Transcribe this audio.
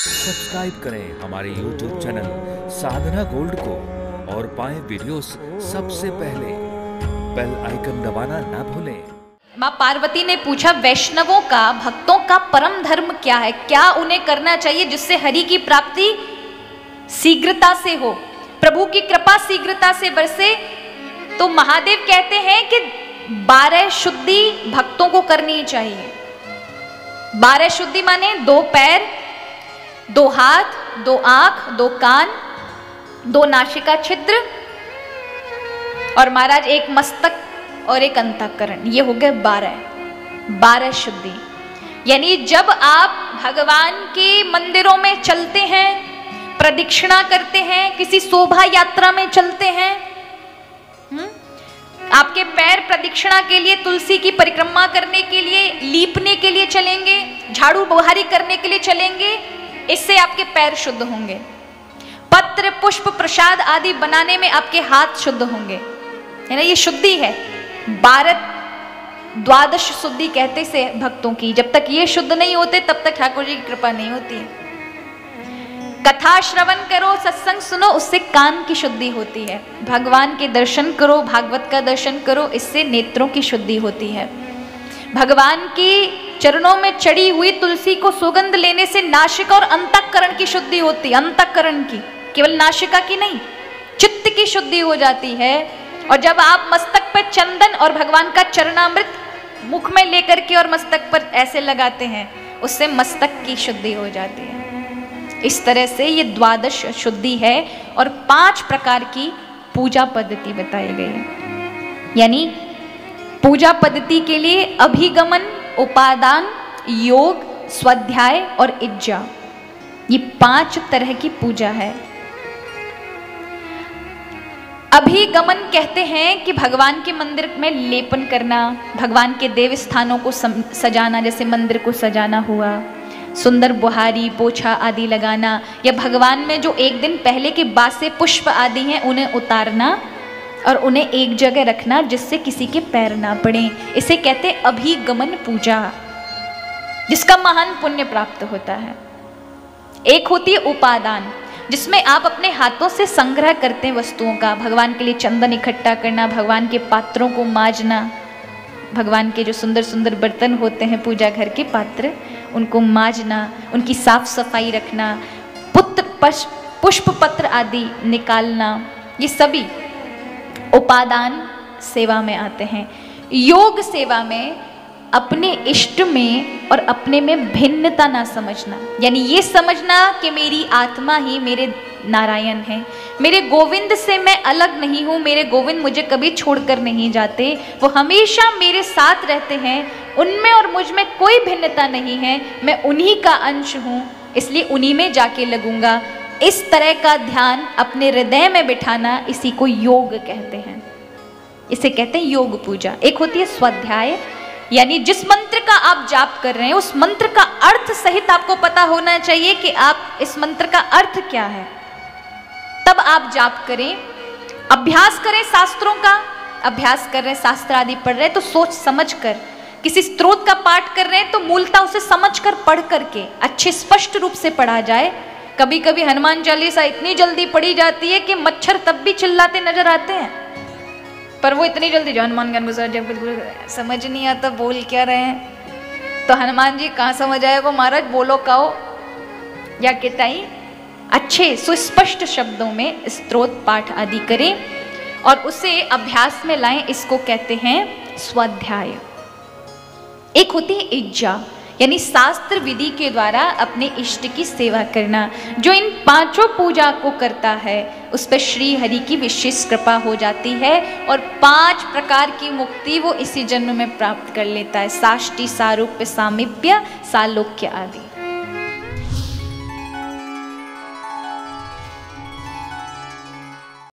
Subscribe करें हमारे YouTube channel साधना gold को और पाएं वीडियोस सबसे पहले। बेल आइकन दबाना ना भूलें। माँ पार्वती ने पूछा, वैष्णवों का, भक्तों का परम धर्म क्या है? क्या उन्हें करना चाहिए जिससे हरि की प्राप्ति शीघ्रता से हो, प्रभु की कृपा शीघ्रता से बरसे? तो महादेव कहते हैं कि 12 शुद्धि भक्तों को करनी चाहिए। 12 शुद्धि माने 2 पैर, 2 हाथ, 2 आंख, 2 कान, 2 नासिका छिद्र और महाराज 1 मस्तक और 1 अंतःकरण। ये हो गए 12 शुद्धि। यानी जब आप भगवान के मंदिरों में चलते हैं, प्रदक्षिणा करते हैं, किसी शोभा यात्रा में चलते हैं, आपके पैर प्रदक्षिणा के लिए, तुलसी की परिक्रमा करने के लिए, लीपने के लिए चलेंगे, झाड़ू बुहारी करने के लिए चलेंगे, इससे आपके पैर शुद्ध होंगे। पत्र पुष्प प्रसाद आदि बनाने में आपके हाथ शुद्ध होंगे, है ना? ये शुद्धि है। 12 शुद्धि कहते से भक्तों की। जब तक ये शुद्ध नहीं होते तब तक ठाकुर जी की कृपा नहीं होती है। कथा श्रवण करो, सत्संग सुनो, उससे कान की शुद्धि होती है। भगवान के दर्शन करो, भागवत का दर्शन करो, इससे नेत्रों की शुद्धि होती है। भगवान की चरणों में चढ़ी हुई तुलसी को सुगंध लेने से नासिका और अंतःकरण की शुद्धि होती है। अंतःकरण की, केवल नासिका की नहीं, चित्त की शुद्धि हो जाती है। और जब आप मस्तक पर चंदन और भगवान का चरणामृत मुख में लेकर के और मस्तक पर ऐसे लगाते हैं, उससे मस्तक की शुद्धि हो जाती है। इस तरह से ये 12 शुद्धि है। और 5 प्रकार की पूजा पद्धति बताई गई है। यानी पूजा पद्धति के लिए अभिगमन, उपादान, योग, स्वाध्याय और इज्जा, ये 5 तरह की पूजा है। अभिगमन कहते हैं कि भगवान के मंदिर में लेपन करना, भगवान के देव स्थानों को सजाना, जैसे मंदिर को सजाना हुआ, सुंदर बुहारी, पोछा आदि लगाना, या भगवान में जो एक दिन पहले के बासे पुष्प आदि हैं उन्हें उतारना और उन्हें एक जगह रखना जिससे किसी के पैर ना पड़े। इसे कहते हैं अभिगमन पूजा, जिसका महान पुण्य प्राप्त होता है। एक होती है उपादान, जिसमें आप अपने हाथों से संग्रह करते हैं वस्तुओं का। भगवान के लिए चंदन इकट्ठा करना, भगवान के पात्रों को मांजना, भगवान के जो सुंदर सुंदर बर्तन होते हैं, पूजा घर के पात्र, उनको मांजना, उनकी साफ सफाई रखना, पुष्प पत्र आदि निकालना, ये सभी उपादान सेवा में आते हैं। योग सेवा में अपने इष्ट में और अपने में भिन्नता ना समझना, यानी ये समझना कि मेरी आत्मा ही मेरे नारायण है, मेरे गोविंद से मैं अलग नहीं हूँ, मेरे गोविंद मुझे कभी छोड़कर नहीं जाते, वो हमेशा मेरे साथ रहते हैं, उनमें और मुझ में कोई भिन्नता नहीं है, मैं उन्हीं का अंश हूँ, इसलिए उन्हीं में जाके लगूंगा। इस तरह का ध्यान अपने हृदय में बिठाना, इसी को योग कहते हैं। इसे कहते हैं योग पूजा। एक होती है स्वाध्याय, यानी जिस मंत्र का आप जाप कर रहे हैं उस मंत्र का अर्थ सहित आपको पता होना चाहिए कि आप इस मंत्र का अर्थ क्या है, तब आप जाप करें। अभ्यास करें, शास्त्रों का अभ्यास कर रहे हैं, शास्त्र आदि पढ़ रहे हैं तो सोच समझ कर, किसी स्तोत्र का पाठ कर रहे हैं तो मूलतः उसे समझ कर, पढ़ करके अच्छे स्पष्ट रूप से पढ़ा जाए। कभी कभी हनुमान चालीसा इतनी जल्दी पढ़ी जाती है कि मच्छर तब भी चिल्लाते नजर आते हैं, पर वो इतनी जल्दी जो हनुमान ज्ञान जब समझ नहीं आता बोल क्या रहे हैं, तो हनुमान जी कहाँ समझ आएगा महाराज, बोलो कहो या किताई। अच्छे सुस्पष्ट शब्दों में स्तोत्र पाठ आदि करें और उसे अभ्यास में लाएं, इसको कहते हैं स्वाध्याय। एक होती है इज्जा, यानी शास्त्र विधि के द्वारा अपने इष्ट की सेवा करना। जो इन 5 पूजा को करता है उस पर श्री हरि की विशेष कृपा हो जाती है और 5 प्रकार की मुक्ति वो इसी जन्म में प्राप्त कर लेता है। साष्टी, सारूप्य, सामीप्य, सालोक्य आदि।